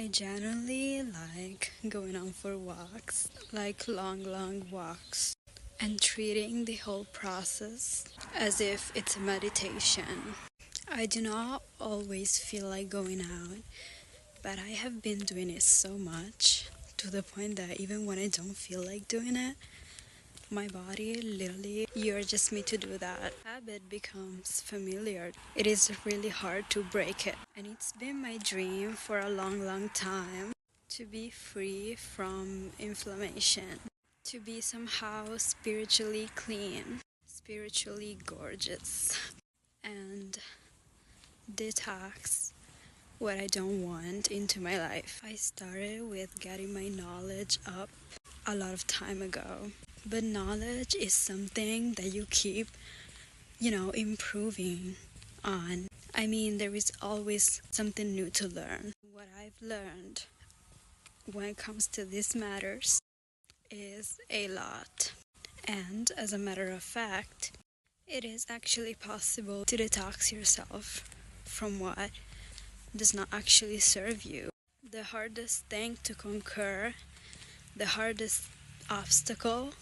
I generally like going on for walks, like long walks, and treating the whole process as if it's a meditation. I do not always feel like going out, but I have been doing it so much to the point that even when I don't feel like doing it, my body literally urges me to do that. Habit becomes familiar. It is really hard to break it. And it's been my dream for a long time to be free from inflammation, to be somehow spiritually clean, spiritually gorgeous, and detox what I don't want into my life. I started with getting my knowledge up a lot of time ago. But knowledge is something that you keep, improving on. I mean, there is always something new to learn. What I've learned when it comes to these matters is a lot. And as a matter of fact, it is actually possible to detox yourself from what does not actually serve you. The hardest thing to conquer, the hardest obstacle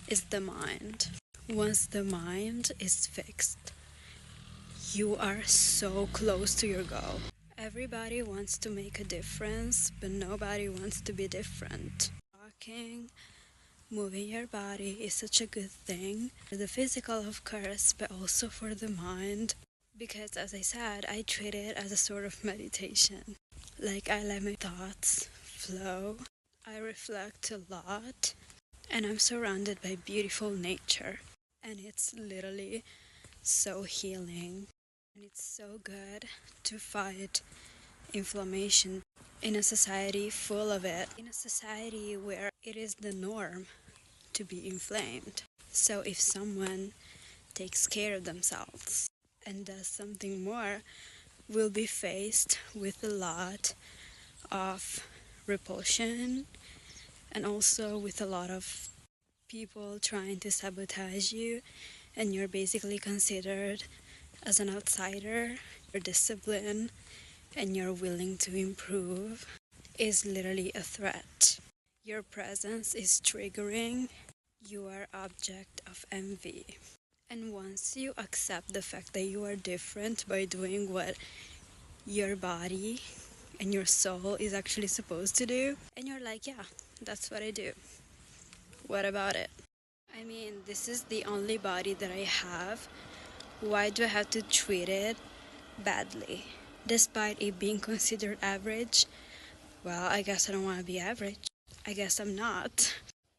is the mind. Once the mind is fixed, you are so close to your goal. Everybody wants to make a difference, but nobody wants to be different. Walking, moving your body is such a good thing for the physical, of course, but also for the mind. Because as I said, I treat it as a sort of meditation. Like I let my thoughts flow. I reflect a lot. And I'm surrounded by beautiful nature. And it's literally so healing. And it's so good to fight inflammation in a society full of it. In a society where it is the norm to be inflamed. So if someone takes care of themselves and does something more, will be faced with a lot of repulsion and also with a lot of people trying to sabotage you, and you're basically considered as an outsider. Your discipline and you're willing to improve is literally a threat. Your presence is triggering. You are object of envy. And once you accept the fact that you are different by doing what your body and your soul is actually supposed to do, and you're like, yeah, that's what I do. What about it? I mean, this is the only body that I have. Why do I have to treat it badly? Despite it being considered average, well, I guess I don't want to be average. I guess I'm not.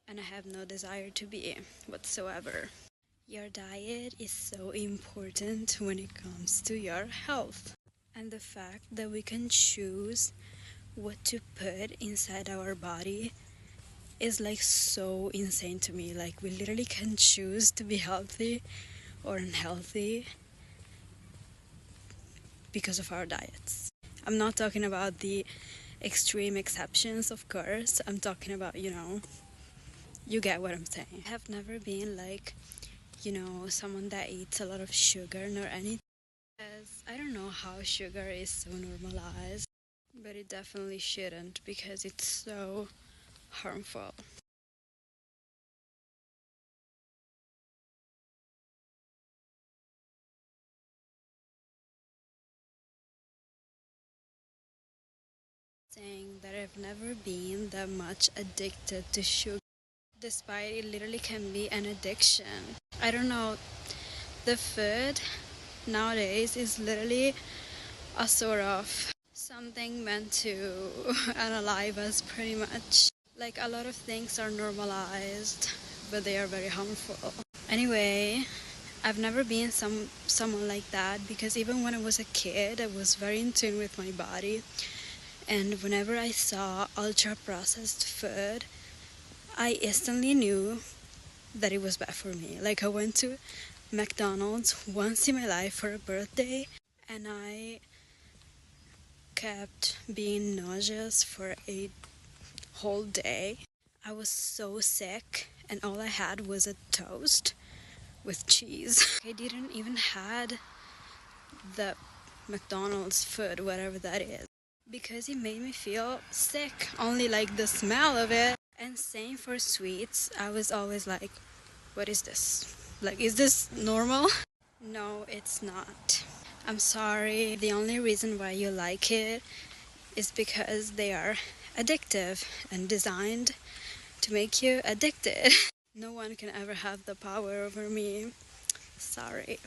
And I have no desire to be whatsoever. Your diet is so important when it comes to your health. And the fact that we can choose what to put inside our body is like so insane to me. Like we literally can choose to be healthy or unhealthy because of our diets. I'm not talking about the extreme exceptions, of course. I'm talking about, you get what I'm saying. I have never been like, someone that eats a lot of sugar nor anything. Because I don't know how sugar is so normalized, but it definitely shouldn't because it's so harmful. Saying that I've never been that much addicted to sugar, despite it literally can be an addiction. I don't know, the food nowadays is literally a sort of something meant to unalive us pretty much. Like a lot of things are normalized, but they are very harmful. Anyway, I've never been someone like that because even when I was a kid, I was very in tune with my body. And whenever I saw ultra processed food, I instantly knew that it was bad for me. Like I went to McDonald's once in my life for a birthday and I kept being nauseous for a whole day. I was so sick and all I had was a toast with cheese. I didn't even had the McDonald's food, whatever that is. because it made me feel sick, only like the smell of it. And same for sweets. I was always like, what is this? Like, is this normal? No, it's not. I'm sorry. The only reason why you like it is because they are addictive and designed to make you addicted. No one can ever have the power over me. Sorry.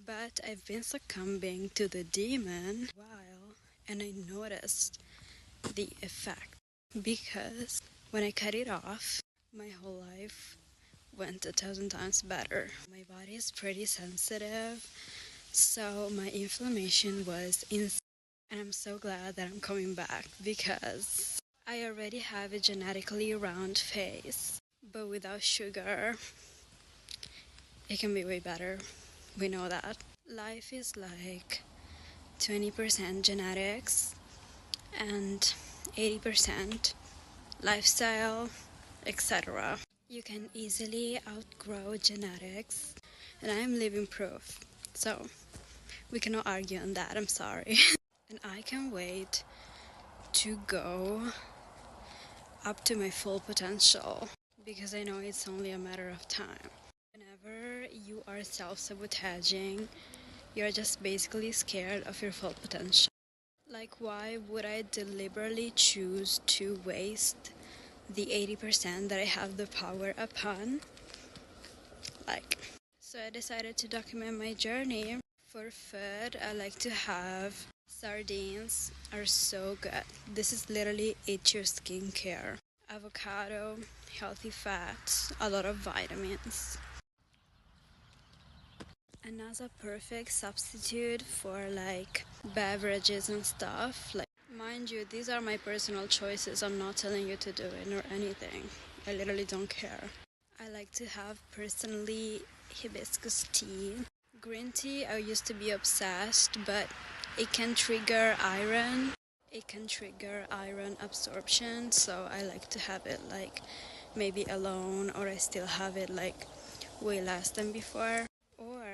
But I've been succumbing to the demon while, and I noticed the effect because when I cut it off, my whole life went 1,000 times better. My body is pretty sensitive, so my inflammation was insane. And I'm so glad that I'm coming back because I already have a genetically round face, but without sugar, it can be way better. We know that. Life is like 20% genetics and 80% lifestyle, etc. You can easily outgrow genetics, and I'm living proof. So, we cannot argue on that, I'm sorry. And I can wait to go up to my full potential because I know it's only a matter of time. Whenever you are self-sabotaging, you're just basically scared of your full potential. Like, why would I deliberately choose to waste the 80% that I have the power upon? So I decided to document my journey. For food, I like to have sardines are so good. This is literally eat your skincare. Avocado, healthy fats, a lot of vitamins. And as a perfect substitute for like beverages and stuff, like mind you, these are my personal choices. I'm not telling you to do it or anything. I literally don't care. I like to have personally hibiscus tea. Green tea, I used to be obsessed, but it can trigger iron. It can trigger iron absorption, so I like to have it like maybe alone, or I still have it like way less than before. Or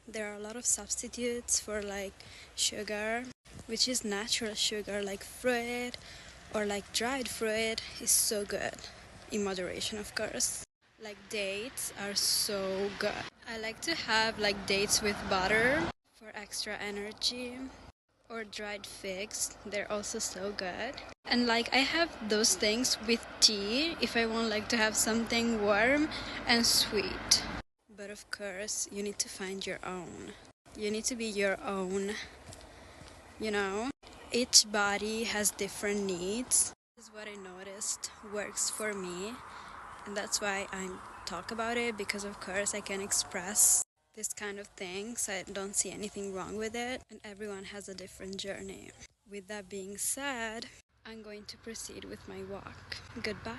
there are a lot of substitutes for like sugar, which is natural sugar, like fruit or like dried fruit is so good, in moderation of course. Like dates are so good. I like to have like dates with butter for extra energy, or dried figs, they're also so good. And like I have those things with tea if I want like to have something warm and sweet. But of course, you need to find your own. You need to be your own, you know? Each body has different needs. This is what I noticed works for me. And that's why I talk about it, because of course I can express this kind of things. I don't see anything wrong with it. And everyone has a different journey. With that being said, I'm going to proceed with my walk. Goodbye.